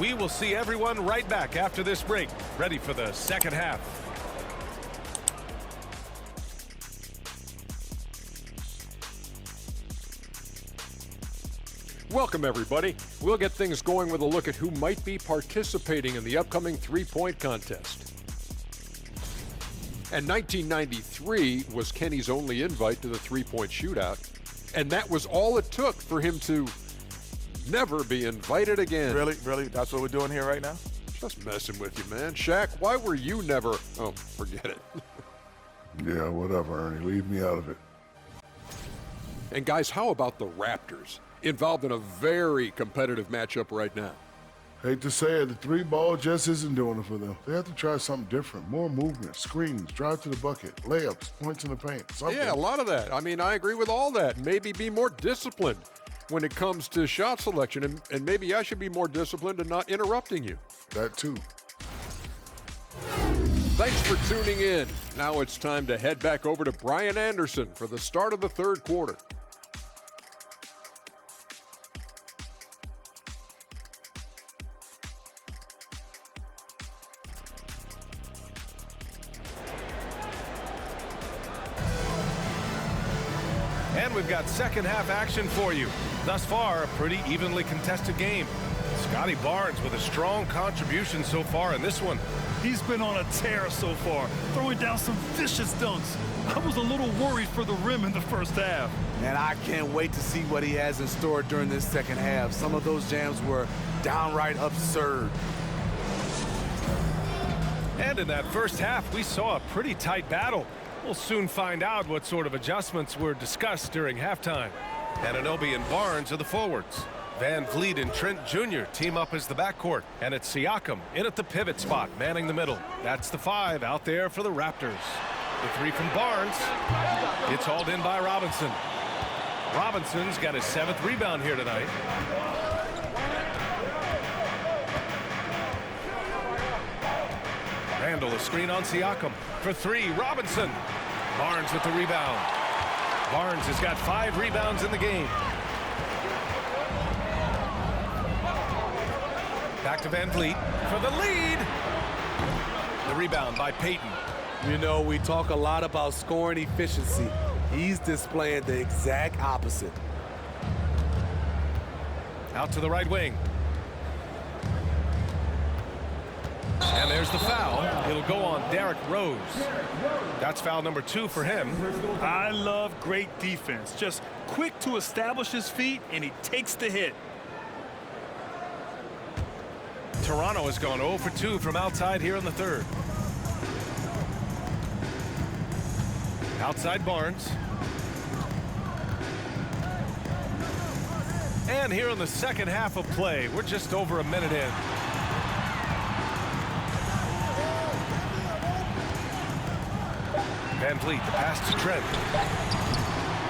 We will see everyone right back after this break, ready for the second half. Welcome, everybody. We'll get things going with a look at who might be participating in the upcoming three-point contest. And 1993 was Kenny's only invite to the three-point shootout, and that was all it took for him to never be invited again. Really? Really? That's what we're doing here right now? Just messing with you, man. Shaq, why were you never... Oh, forget it. Yeah, whatever, Ernie. Leave me out of it. And guys, how about the Raptors? Involved in a very competitive matchup right now. Hate to say it, the three ball just isn't doing it for them. They have to try something different. More movement, screens, drive to the bucket, layups, points in the paint, something. Yeah, a lot of that. I mean, I agree with all that. Maybe be more disciplined when it comes to shot selection, and maybe I should be more disciplined and not interrupting you. That too. Thanks for tuning in. Now it's time to head back over to Brian Anderson for the start of the third quarter. And we've got second half action for you. Thus far, a pretty evenly contested game. Scotty Barnes with a strong contribution so far in this one. He's been on a tear so far, throwing down some vicious dunks. I was a little worried for the rim in the first half. And I can't wait to see what he has in store during this second half. Some of those jams were downright absurd. And in that first half, we saw a pretty tight battle. We'll soon find out what sort of adjustments were discussed during halftime. Anunoby and Barnes are the forwards. Van Vliet and Trent Jr. team up as the backcourt. And it's Siakam in at the pivot spot, manning the middle. That's the 5 out there for the Raptors. The 3 from Barnes. It's hauled in by Robinson. Robinson's got his 7th rebound here tonight. Randall, a screen on Siakam. For 3, Robinson. Barnes with the rebound. Barnes has got 5 rebounds in the game. Back to Van Vliet for the lead. The rebound by Payton. You know, we talk a lot about scoring efficiency. He's displaying the exact opposite. Out to the right wing. And there's the foul. It'll go on Derrick Rose. That's foul number 2 for him. I love great defense. Just quick to establish his feet, and he takes the hit. Toronto has gone 0 for 2 from outside here in the third. Outside Barnes. And here in the second half of play, we're just over a minute in. Van Vliet, the pass to Trent.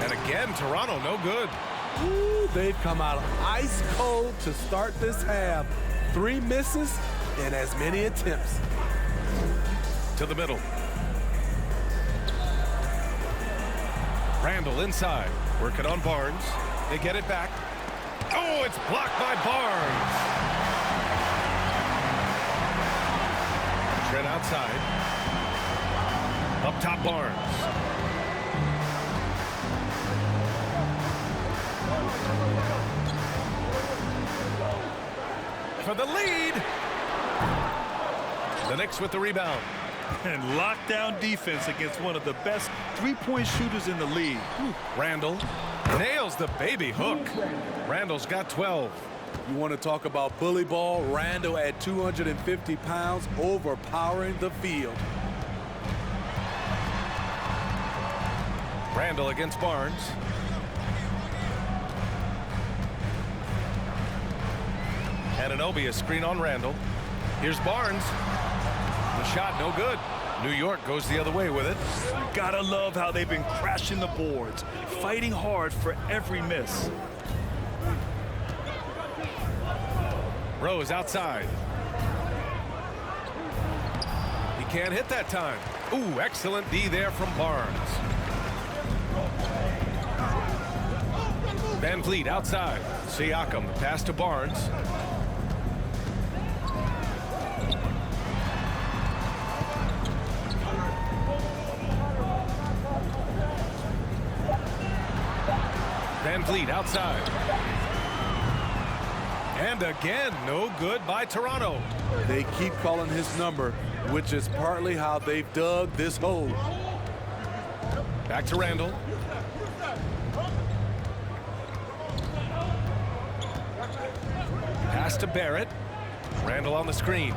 And again, Toronto, no good. Ooh, they've come out ice cold to start this half. 3 misses and as many attempts. To the middle. Randall inside, working on Barnes. They get it back. Oh, it's blocked by Barnes. Trent outside. Up top, Barnes. For the lead. The Knicks with the rebound. And lockdown defense against one of the best three-point shooters in the league. Randall nails the baby hook. Randall's got 12. You want to talk about bully ball? Randall at 250 pounds, overpowering the field. Randall against Barnes. Anunoby, a screen on Randall. Here's Barnes. The shot no good. New York goes the other way with it. You gotta love how they've been crashing the boards, fighting hard for every miss. Rose outside. He can't hit that time. Ooh, excellent D there from Barnes. Van Vliet outside. Siakam, the pass to Barnes. Vliet outside. And again, no good by Toronto. They keep calling his number, which is partly how they've dug this hole. Back to Randall. Pass to Barrett. Randall on the screen.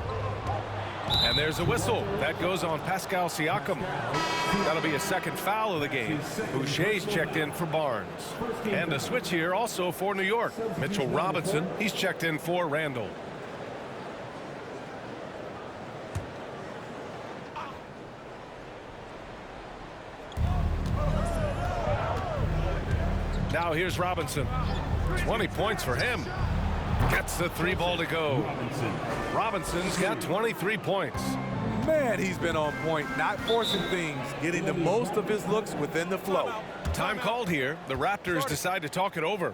And there's a whistle. That goes on Pascal Siakam. That'll be a second foul of the game. Boucher's checked in for Barnes. And a switch here also for New York. Mitchell Robinson, he's checked in for Randall. Now here's Robinson. 20 points for him. Gets the three ball to go. Robinson's got 23 points. Man, he's been on point, not forcing things, getting the most of his looks within the flow. Time called here. The Raptors decide to talk it over.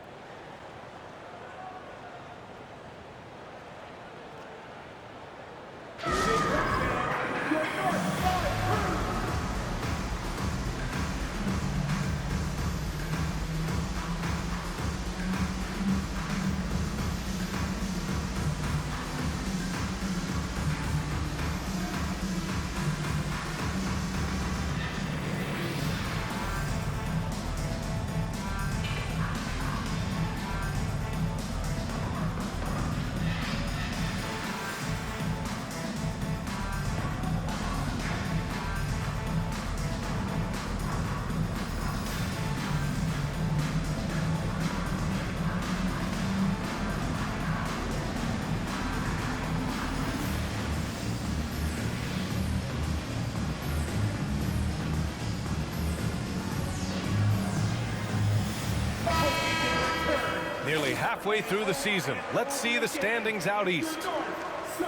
Nearly halfway through the season. Let's see the standings out east.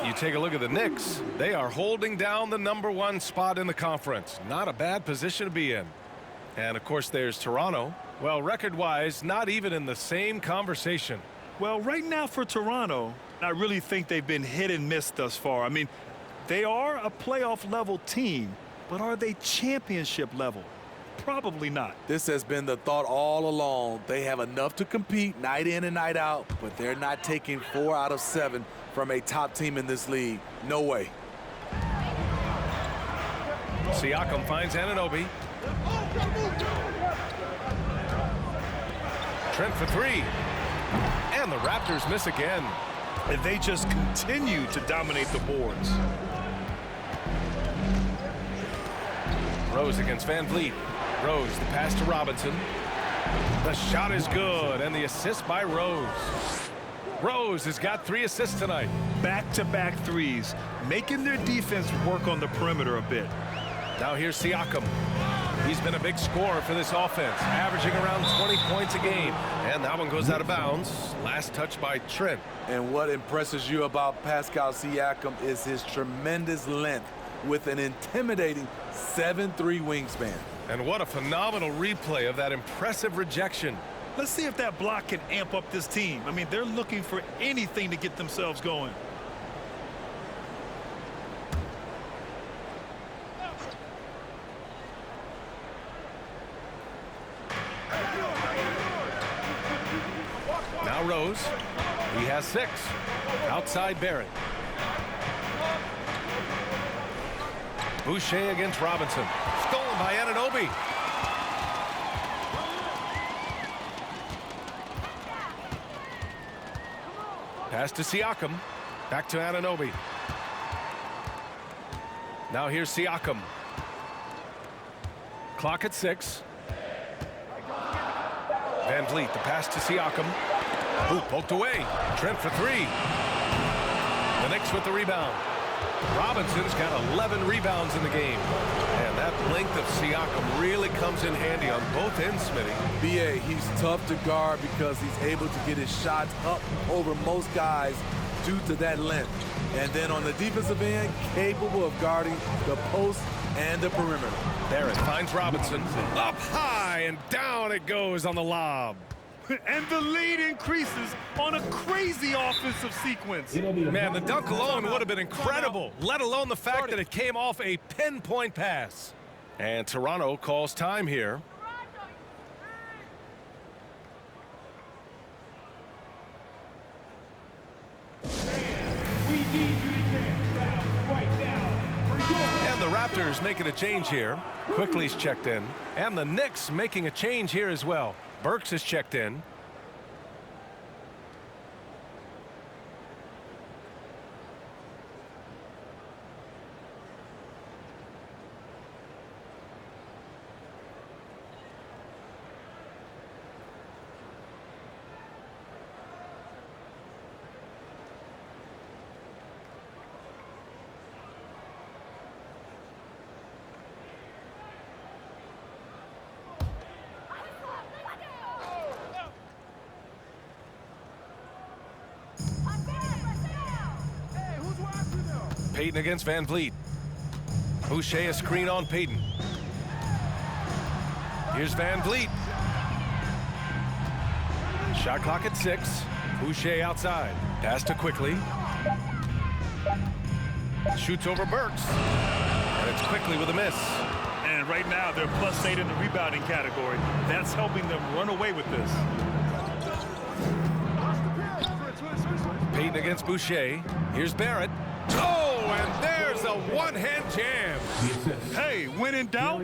You take a look at the Knicks. They are holding down the #1 spot in the conference. Not a bad position to be in. And of course there's Toronto. Well, record-wise, not even in the same conversation. Well, right now for Toronto, I really think they've been hit and miss thus far. I mean, they are a playoff-level team, but are they championship level? Probably not. This has been the thought all along. They have enough to compete night in and night out, but they're not taking 4 out of 7 from a top team in this league. No way. Siakam finds Anunoby. Trent for three. And the Raptors miss again. And they just continue to dominate the boards. Rose against Van Vliet. Rose, the pass to Robinson. The shot is good, and the assist by Rose. Rose has got 3 assists tonight. Back-to-back threes, making their defense work on the perimeter a bit. Now here's Siakam. He's been a big scorer for this offense, averaging around 20 points a game. And that one goes out of bounds. Last touch by Trent. And what impresses you about Pascal Siakam is his tremendous length with an intimidating 7'3" wingspan. And what a phenomenal replay of that impressive rejection. Let's see if that block can amp up this team. I mean, they're looking for anything to get themselves going. Now Rose. He has 6. Outside Barrett. Boucher against Robinson. Stolen by Anunoby. Pass to Siakam. Back to Anunoby. Now here's Siakam. Clock at 6. Van Vliet, the pass to Siakam. Ooh, poked away. Trent for 3. The Knicks with the rebound. Robinson's got 11 rebounds in the game. And that length of Siakam really comes in handy on both ends, Smitty. BA, he's tough to guard because he's able to get his shots up over most guys due to that length. And then on the defensive end, capable of guarding the post and the perimeter. Barrett finds Robinson. Up high and down it goes on the lob. And the lead increases on a crazy offensive sequence. Man, the dunk alone would have been incredible, let alone the fact that it came off a pinpoint pass. And Toronto calls time here. And the Raptors making a change here. Quickly's checked in. And the Knicks making a change here as well. Burks is checked in. Payton against Van Vliet. Boucher a screen on Payton. Here's Van Vliet. Shot clock at 6. Boucher outside. Pass to Quickly. Shoots over Burks. And it's Quickly with a miss. And right now they're +8 in the rebounding category. That's helping them run away with this. Payton against Boucher. Here's Barrett. Oh, and there's a one-hand jam. Hey, when in doubt,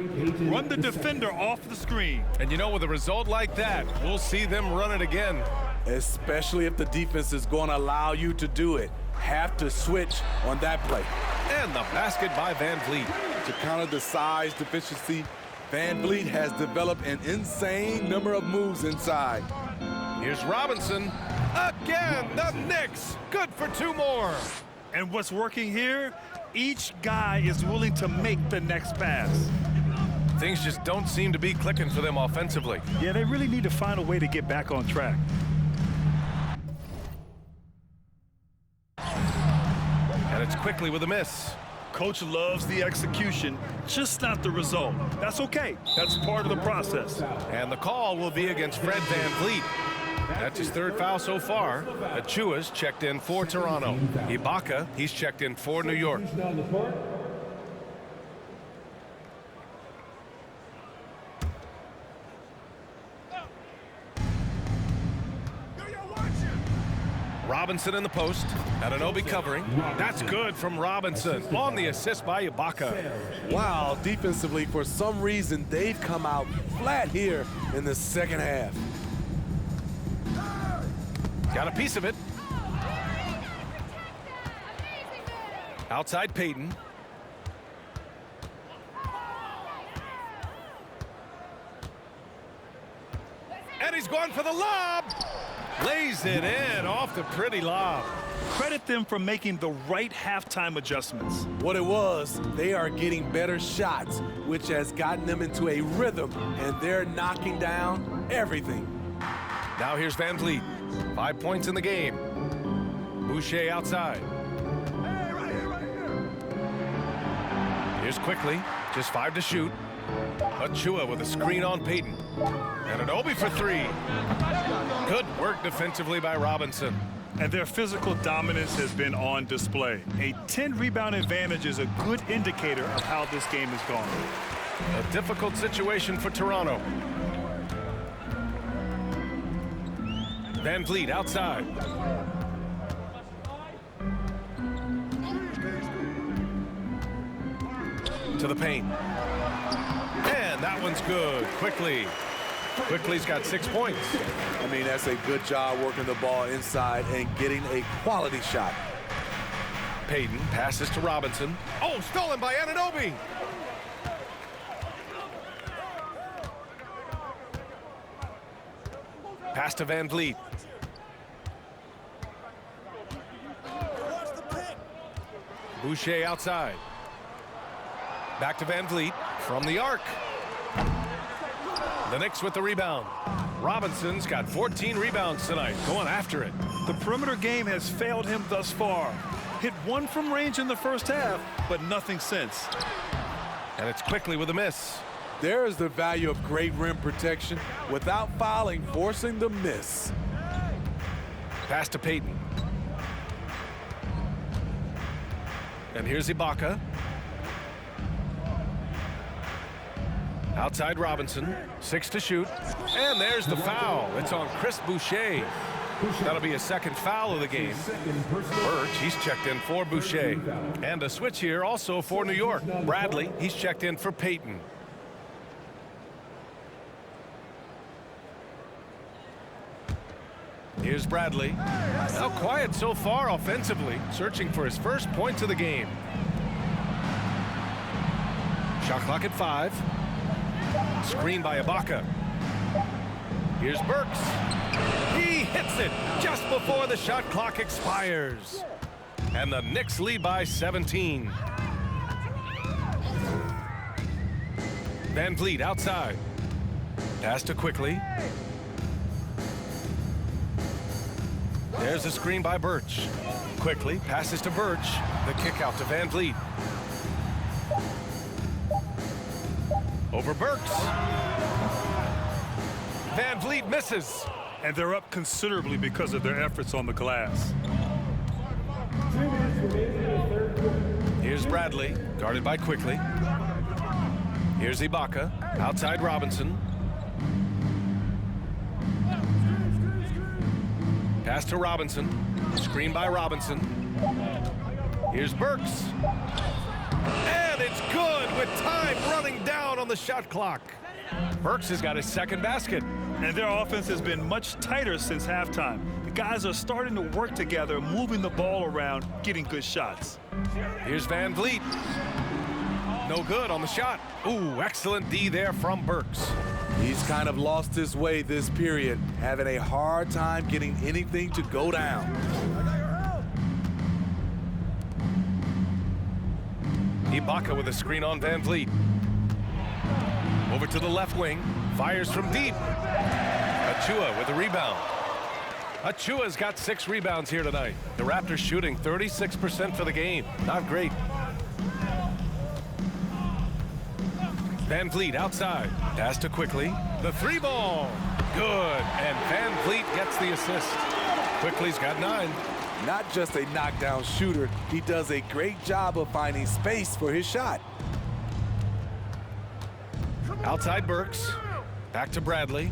run the defender off the screen. And you know, with a result like that, we'll see them run it again. Especially if the defense is going to allow you to do it. Have to switch on that play. And the basket by Van Vliet. To counter the size deficiency, Van Vliet has developed an insane number of moves inside. Here's Robinson. Again, the Knicks. Good for 2 more. And what's working here? Each guy is willing to make the next pass. Things just don't seem to be clicking for them offensively. Yeah, they really need to find a way to get back on track. And it's Quickly with a miss. Coach loves the execution, just not the result. That's okay. That's part of the process. And the call will be against Fred Van Vliet. That's his 3rd foul so far. Achua's checked in for Toronto. Ibaka, he's checked in for New York. Robinson in the post. Anunoby covering. That's good from Robinson on the assist by Ibaka. Wow, defensively, for some reason, they've come out flat here in the second half. Got a piece of it. Outside Payton. And he's going for the lob. Lays it in off the pretty lob. Credit them for making the right halftime adjustments. What it was, they are getting better shots, which has gotten them into a rhythm, and they're knocking down everything. Now here's Van Vliet. 5 points in the game. Boucher outside. Here's Quickly. Just 5 to shoot. Achua with a screen on Payton. And Anunoby for 3. Good work defensively by Robinson. And their physical dominance has been on display. A 10-rebound advantage is a good indicator of how this game has gone. A difficult situation for Toronto. Van Vliet outside. To the paint. And that one's good. Quickly's got 6 points. I mean, that's a good job working the ball inside and getting a quality shot. Payton passes to Robinson. Oh, stolen by Anunoby. Pass to Van Vliet. Boucher outside. Back to Van Vliet from the arc. The Knicks with the rebound. Robinson's got 14 rebounds tonight, going after it. The perimeter game has failed him thus far. Hit 1 from range in the first half, but nothing since. And it's Quickly with a miss. There is the value of great rim protection without fouling, forcing the miss. Pass to Payton. And here's Ibaka. Outside Robinson, 6 to shoot. And there's the foul. It's on Chris Boucher. That'll be a second foul of the game. Birch, he's checked in for Boucher. And a switch here also for New York. Bradley, he's checked in for Payton. Here's Bradley. Now quiet so far offensively, searching for his first points of the game. Shot clock at 5. Screen by Ibaka. Here's Burks. He hits it just before the shot clock expires. And the Knicks lead by 17. Van Vliet outside. Pass to Quickly. There's a screen by Birch. Quickly passes to Birch. The kick out to Van Vliet. Over Burks. Van Vliet misses. And they're up considerably because of their efforts on the glass. Here's Bradley, guarded by Quickly. Here's Ibaka, outside Robinson. Pass to Robinson. Screen by Robinson. Here's Burks. And it's good with time running down on the shot clock. Burks has got his second basket. And their offense has been much tighter since halftime. The guys are starting to work together, moving the ball around, getting good shots. Here's Van Vliet. No good on the shot. Ooh, excellent D there from Burks. He's kind of lost his way this period, having a hard time getting anything to go down. Ibaka with a screen on Van Vliet. Over to the left wing. Fires from deep. Achua with a rebound. Achua's got 6 rebounds here tonight. The Raptors shooting 36% for the game. Not great. Van Vliet outside. Pass to Quickly. The 3-ball. Good. And Van Vliet gets the assist. Quickly's got 9. Not just a knockdown shooter, he does a great job of finding space for his shot. Outside Burks. Back to Bradley.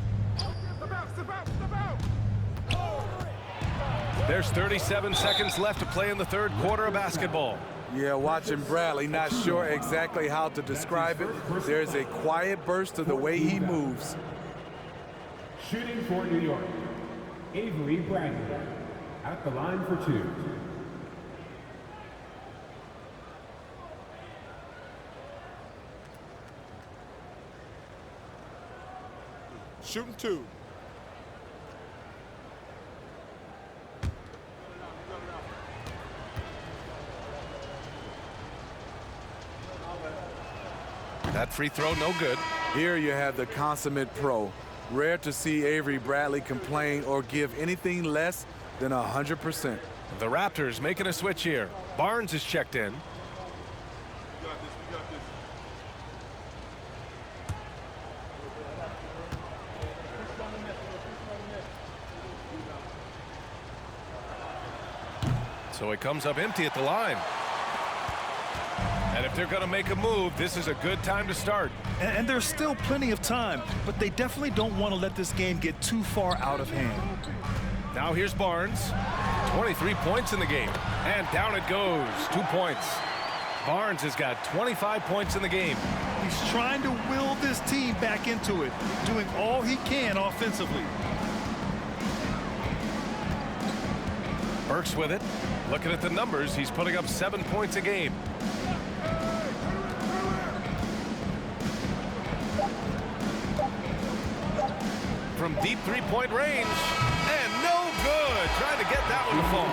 There's 37 seconds left to play in the third quarter of basketball. Yeah, watching Bradley, not sure exactly how to describe it. There's a quiet burst to the way he moves. Shooting for New York, Avery Bradley at the line for 2. Shooting 2. That free throw, no good. Here you have the consummate pro. Rare to see Avery Bradley complain or give anything less than 100%. The Raptors making a switch here. Barnes is checked in. So it comes up empty at the line. And if they're going to make a move, this is a good time to start. And there's still plenty of time, but they definitely don't want to let this game get too far out of hand. Now here's Barnes. 23 points in the game. And down it goes. 2 points. Barnes has got 25 points in the game. He's trying to will this team back into it, doing all he can offensively. Burks with it. Looking at the numbers, he's putting up 7 points a game. From deep three-point range. And no good. Trying to get that one to fall.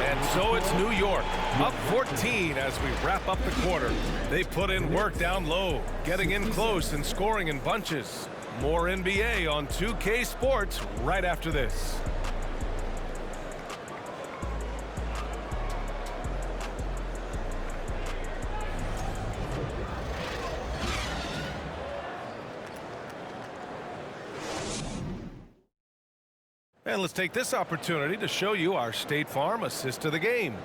And so it's New York. Up 14 as we wrap up the quarter. They put in work down low. Getting in close and scoring in bunches. More NBA on 2K Sports right after this. And let's take this opportunity to show you our State Farm assist of the game.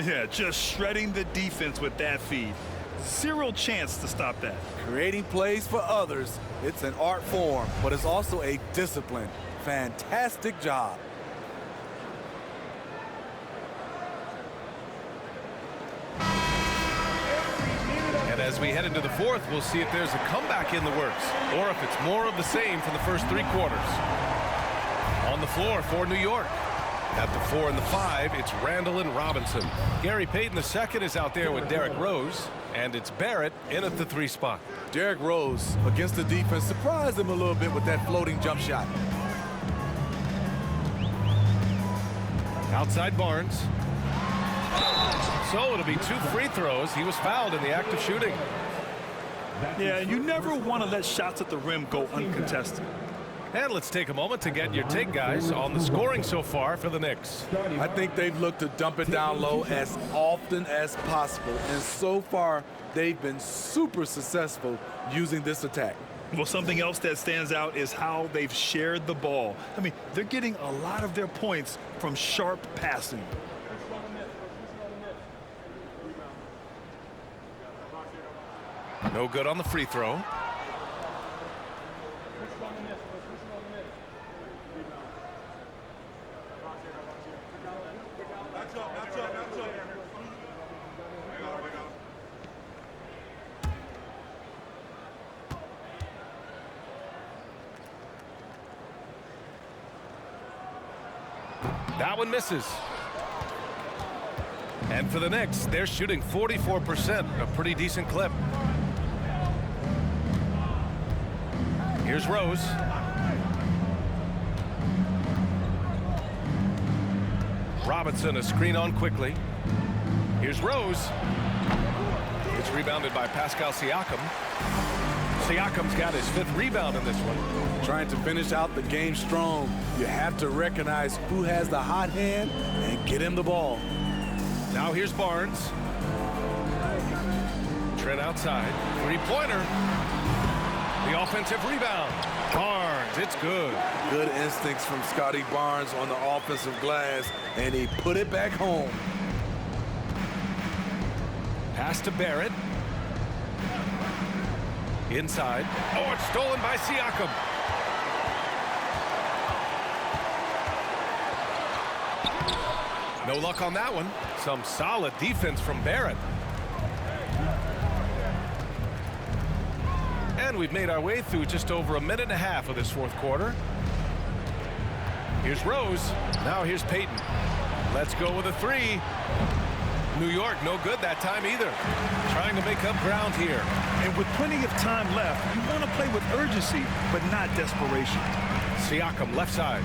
Yeah, just shredding the defense with that feed. Zero chance to stop that. Creating plays for others, it's an art form, but it's also a discipline. Fantastic job. as we head into the fourth, we'll see if there's a comeback in the works or if it's more of the same for the first 3 quarters. On the floor for New York. At the 4 and the 5, it's Randall and Robinson. Gary Payton II is out there with Derrick Rose, and it's Barrett in at the 3 spot. Derrick Rose against the defense surprised him a little bit with that floating jump shot. Outside Barnes. So it'll be 2 free throws. He was fouled in the act of shooting. Yeah, and you never want to let shots at the rim go uncontested. And let's take a moment to get your take, guys, on the scoring so far for the Knicks. I think they've looked to dump it down low as often as possible, and so far they've been super successful using this attack. Well, something else that stands out is how they've shared the ball. I mean, they're getting a lot of their points from sharp passing. No good on the free throw. That one misses. And for the Knicks, they're shooting 44%, a pretty decent clip. Here's Rose. Robinson, a screen on quickly. Here's Rose. It's rebounded by Pascal Siakam. Siakam's got his 5th rebound in this one. Trying to finish out the game strong, you have to recognize who has the hot hand and get him the ball. Now here's Barnes. Trent outside. 3-pointer. The offensive rebound. Barnes, it's good. Good instincts from Scotty Barnes on the offensive glass, and he put it back home. Pass to Barrett. Inside. Oh, it's stolen by Siakam. No luck on that one. Some solid defense from Barrett. And we've made our way through just over 1.5 minutes of this 4th quarter. Here's Rose. Now here's Payton. Let's go with a 3. New York, no good that time either. Trying to make up ground here. And with plenty of time left, you want to play with urgency, but not desperation. Siakam, left side.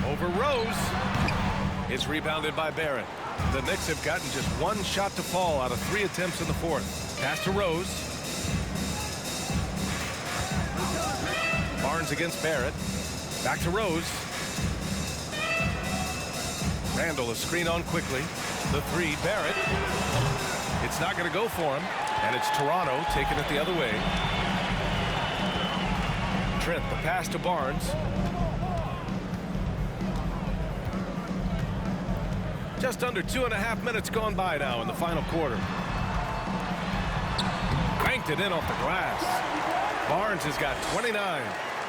Over Rose. It's rebounded by Barrett. The Knicks have gotten just 1 shot to fall out of 3 attempts in the 4th. Pass to Rose. Barnes against Barrett. Back to Rose. Randall, a screen on quickly. The 3, Barrett. It's not going to go for him. And it's Toronto taking it the other way. Trent, the pass to Barnes. Just under 2.5 minutes gone by now in the final quarter. Banked it in off the glass. Barnes has got 29.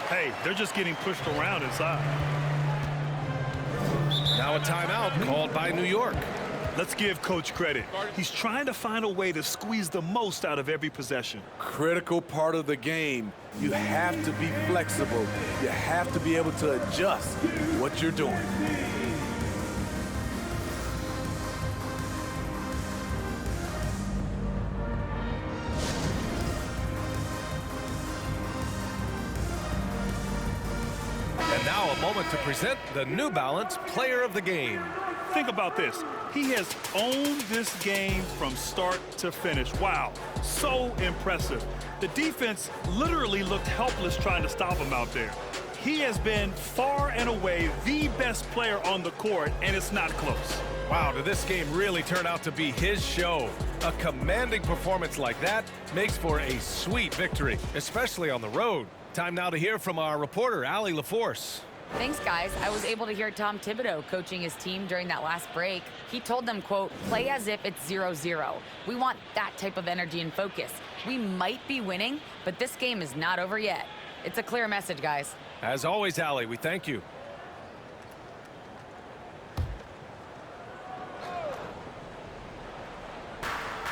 Hey, they're just getting pushed around inside. Now a timeout called by New York. Let's give Coach credit. He's trying to find a way to squeeze the most out of every possession. Critical part of the game. You have to be flexible. You have to be able to adjust what you're doing. And now a moment to present the New Balance Player of the Game. Think about this. He has owned this game from start to finish. Wow, so impressive. The defense literally looked helpless trying to stop him out there. He has been far and away the best player on the court, and it's not close. Wow, did this game really turn out to be his show? A commanding performance like that makes for a sweet victory, especially on the road. Time now to hear from our reporter, Allie LaForce. Thanks, guys. I was able to hear Tom Thibodeau coaching his team during that last break. He told them, quote, play as if it's 0-0. We want that type of energy and focus. We might be winning, but this game is not over yet. It's a clear message, guys. As always, Allie, we thank you.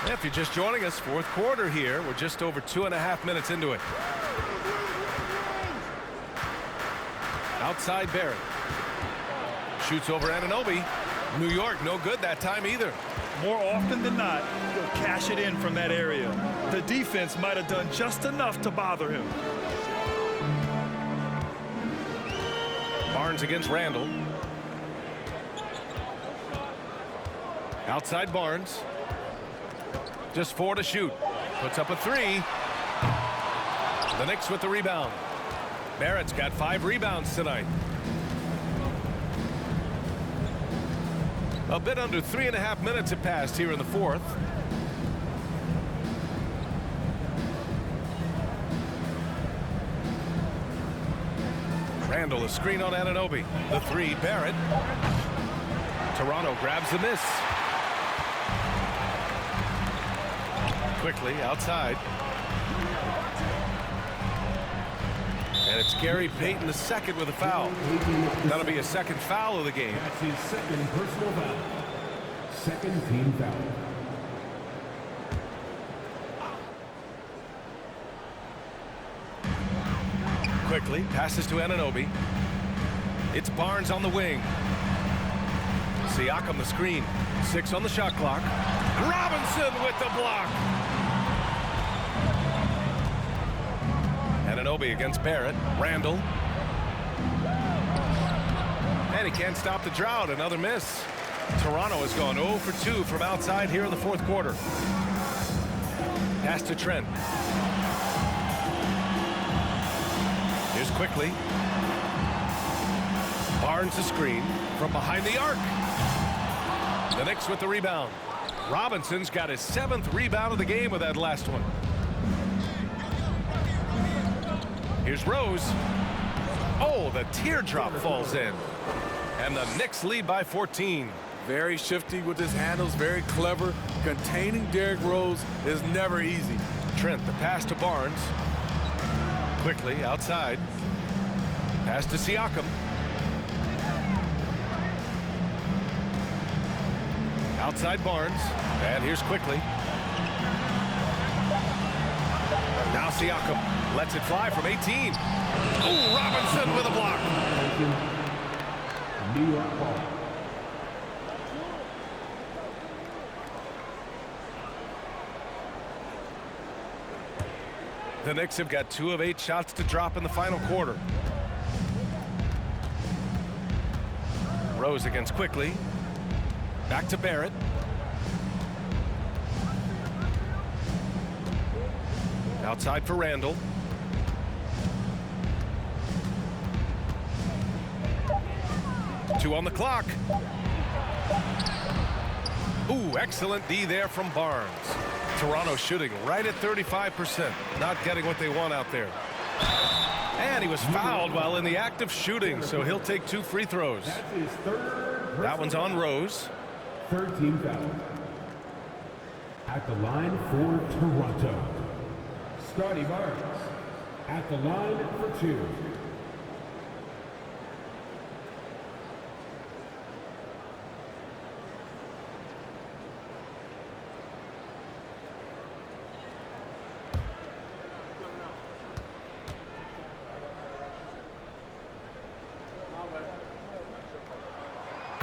If you're just joining us, fourth quarter here. We're just over 2.5 minutes into it. Outside Barrett. Shoots over Anunoby. New York, no good that time either. More often than not, he'll cash it in from that area. The defense might have done just enough to bother him. Barnes against Randall. Outside Barnes. Just 4 to shoot. Puts up a 3. The Knicks with the rebound. Barrett's got 5 rebounds tonight. A bit under 3.5 minutes have passed here in the fourth. Randall, a screen on Anunoby. The 3, Barrett. Toronto grabs the miss. Quickly outside. And it's Gary Payton the second with a foul. That'll be a second foul of the game. That's his second personal foul. Second team foul. Quickly passes to Anunoby. It's Barnes on the wing. Siakam the screen. 6 on the shot clock. Robinson with the block. Anunoby against Barrett. Randall. And he can't stop the drought. Another miss. Toronto has gone 0 for 2 from outside here in the fourth quarter. Pass to Trent. Here's Quickly. Barnes the screen from behind the arc. The Knicks with the rebound. Robinson's got his 7th rebound of the game with that last one. Here's Rose. Oh, the teardrop falls in. And the Knicks lead by 14. Very shifty with his handles, very clever. Containing Derrick Rose is never easy. Trent, the pass to Barnes. Quickly outside. Pass to Siakam. Outside Barnes. And here's Quickly. Now Siakam lets it fly from 18. Oh, Robinson with a block. New York ball. The Knicks have got 2 of 8 shots to drop in the final quarter. Rose against Quickly. Back to Barrett. Outside for Randall. Two on the clock. Ooh, excellent D there from Barnes. Toronto shooting right at 35%. Not getting what they want out there. And he was fouled while in the act of shooting, so he'll take 2 free throws. That's his third. That one's on Rose. Third team foul. At the line for Toronto, Scotty Barnes. At the line for 2.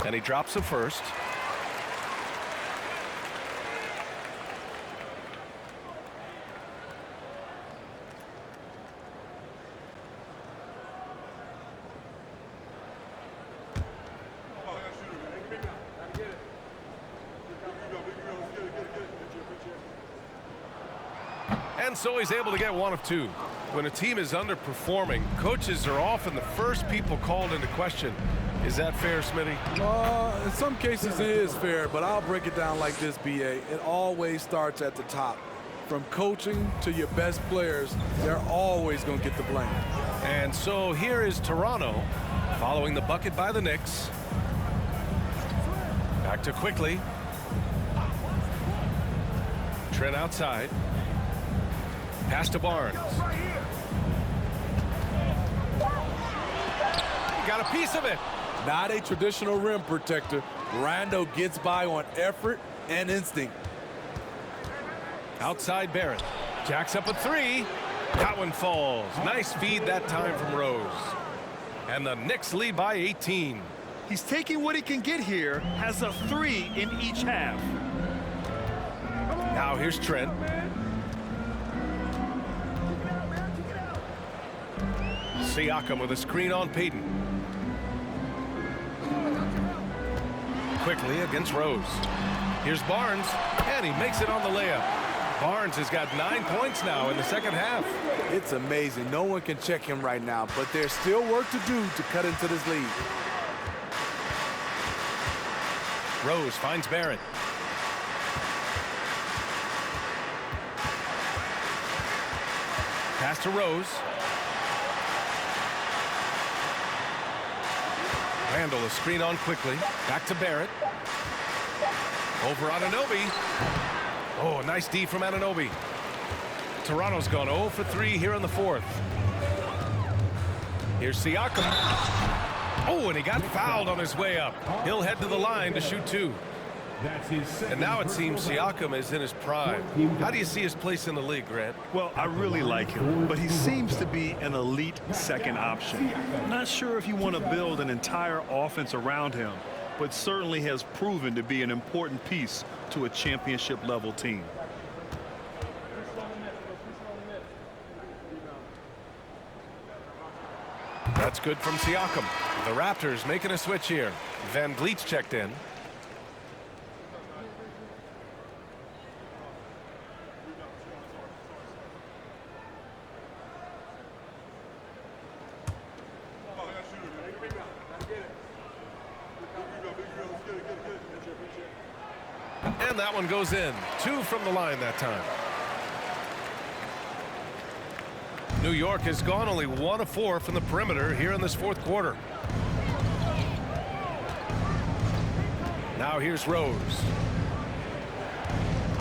And he drops the first. And so he's able to get 1 of 2. When a team is underperforming, coaches are often the first people called into question. Is that fair, Smitty? In some cases it is fair, but I'll break it down like this, BA. It always starts at the top. From coaching to your best players, they're always going to get the blame. And so here is Toronto following the bucket by the Knicks. Back to Quickly. Trent outside. Pass to Barnes. Got a piece of it. Not a traditional rim protector. Rondo gets by on effort and instinct. Outside Barrett. Jacks up a three. That one falls. Nice feed that time from Rose. And the Knicks lead by 18. He's taking what he can get here, has a 3 in each half. Now here's Trent. Siakam with a screen on Payton. Quickly against Rose. Here's Barnes, and he makes it on the layup. Barnes has got 9 points now in the second half. It's amazing. No one can check him right now, but there's still work to do to cut into this lead. Rose finds Barrett. Pass to Rose. Randall a screen on quickly. Back to Barrett. Over Anunoby. Oh, a nice D from Anunoby. Toronto's gone 0 for 3 here in the fourth. Here's Siakam. Oh, and he got fouled on his way up. He'll head to the line to shoot 2. And now it seems Siakam is in his prime. How do you see his place in the league, Grant? Well, I really like him, but he seems to be an elite second option. Not sure if you want to build an entire offense around him, but certainly has proven to be an important piece to a championship-level team. That's good from Siakam. The Raptors making a switch here. Van Vliet's checked in. And that one goes in. 2 from the line that time. New York has gone only 1 of 4 from the perimeter here in this fourth quarter. Now here's Rose.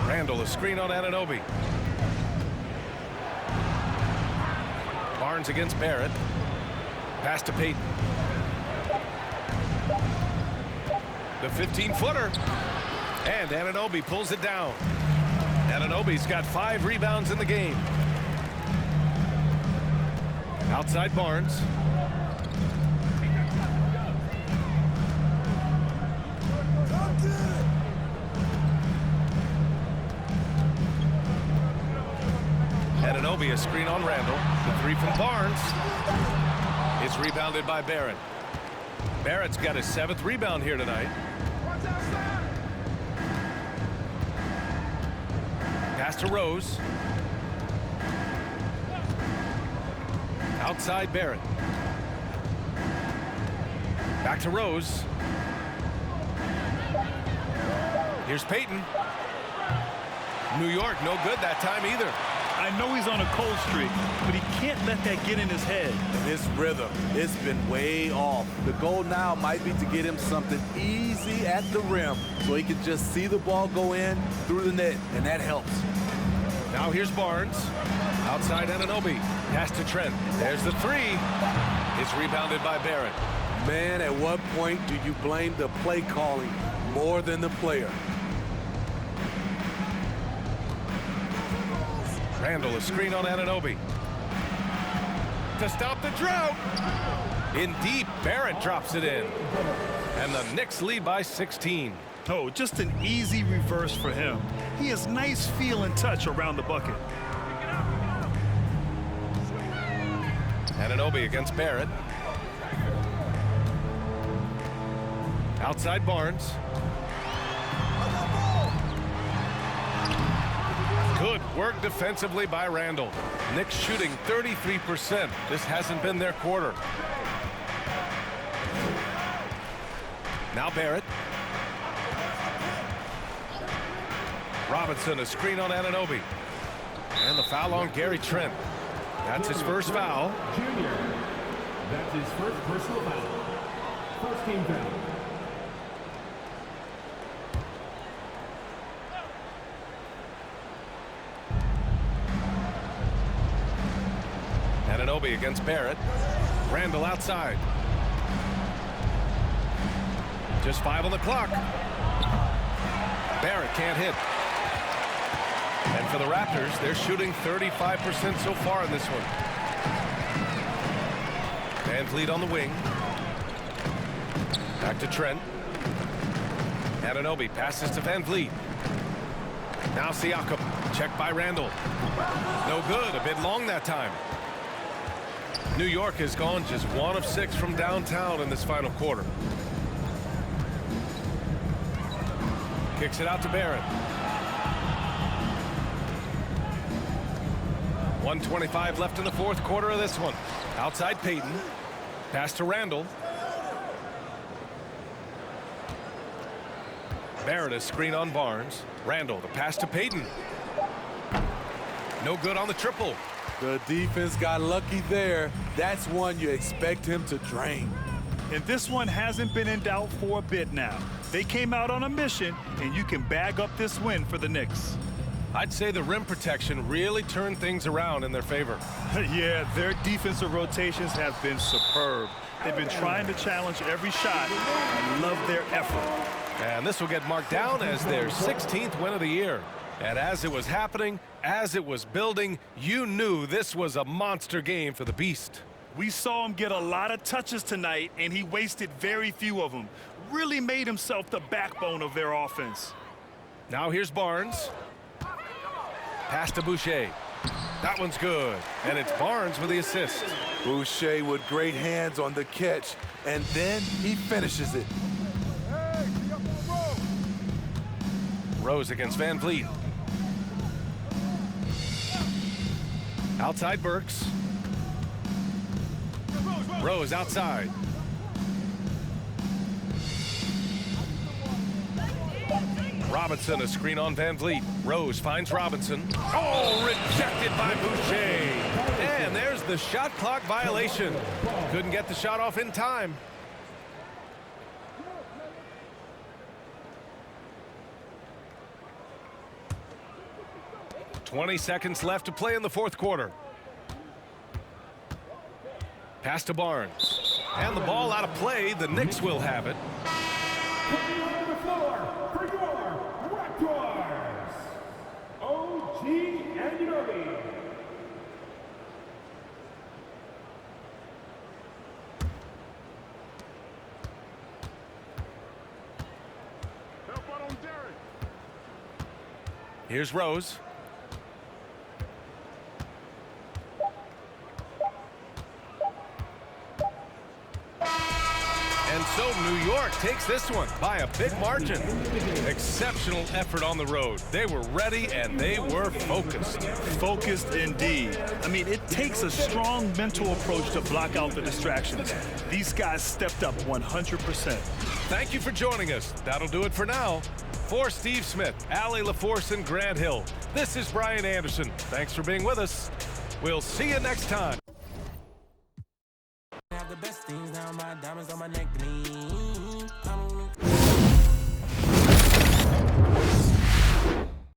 Randall a screen on Anunoby. Barnes against Barrett. Pass to Payton. The 15-footer. And Anunoby pulls it down. Anunoby's got 5 rebounds in the game. Outside Barnes. Anunoby a screen on Randall. The 3 from Barnes. It's rebounded by Barrett. Barrett's got his 7th rebound here tonight. Pass to Rose. Outside Barrett. Back to Rose. Here's Payton. New York no good that time either. I know he's on a cold streak, but he can't let that get in his head. And his rhythm, it's been way off. The goal now might be to get him something easy at the rim so he can just see the ball go in through the net, and that helps. Now here's Barnes. Outside Anunoby. Pass to Trent. There's the 3. It's rebounded by Barrett. Man, at what point do you blame the play calling more than the player? Randall a screen on Anunoby. To stop the drought. In deep, Barrett drops it in. And the Knicks lead by 16. Oh, just an easy reverse for him. He has nice feel and touch around the bucket. Anunoby against Barrett. Outside Barnes. Good work defensively by Randall. Knicks shooting 33%. This hasn't been their quarter. Now Barrett. Robinson a screen on Anunoby. And the foul on Gary Trent. That's his first foul. Junior. That's his first personal foul. First team foul. Anunoby against Barrett. Randall outside. Just 5 on the clock. Barrett can't hit. And for the Raptors, they're shooting 35% so far in this one. Van Vliet on the wing. Back to Trent. Anunoby passes to Van Vliet. Now Siakam. Checked by Randall. No good. A bit long that time. New York has gone just 1 of 6 from downtown in this final quarter. Kicks it out to Barrett. 1:25 left in the fourth quarter of this one. Outside Payton. Pass to Randall. Barrett a screen on Barnes. Randall the pass to Payton. No good on the triple. The defense got lucky there. That's one you expect him to drain. And this one hasn't been in doubt for a bit now. They came out on a mission, and you can bag up this win for the Knicks. I'd say the rim protection really turned things around in their favor. Yeah, their defensive rotations have been superb. They've been trying to challenge every shot. I love their effort. And this will get marked down as their 16th win of the year. And as it was happening, as it was building, you knew this was a monster game for the Beast. We saw him get a lot of touches tonight, and he wasted very few of them. Really made himself the backbone of their offense. Now here's Barnes. Pass to Boucher. That one's good. And it's Barnes with the assist. Boucher with great hands on the catch, and then he finishes it. Rose against Van Vliet. Outside Burks. Rose outside. Robinson a screen on Van Vliet. Rose finds Robinson. Oh, rejected by Boucher. And there's the shot clock violation. Couldn't get the shot off in time. .20 seconds left to play in the fourth quarter. Pass to Barnes. And the ball out of play. The Knicks will have it. Coming on the floor for your Raptors, OG Anunoby. Here's Rose. And so New York takes this one by a big margin. Exceptional effort on the road. They were ready and they were focused. Focused indeed. I mean, it takes a strong mental approach to block out the distractions. These guys stepped up 100%. Thank you for joining us. That'll do it for now. For Steve Smith, Allie LaForce, and Grant Hill, this is Brian Anderson. Thanks for being with us. We'll see you next time. Have the best things now, my diamonds on my neck,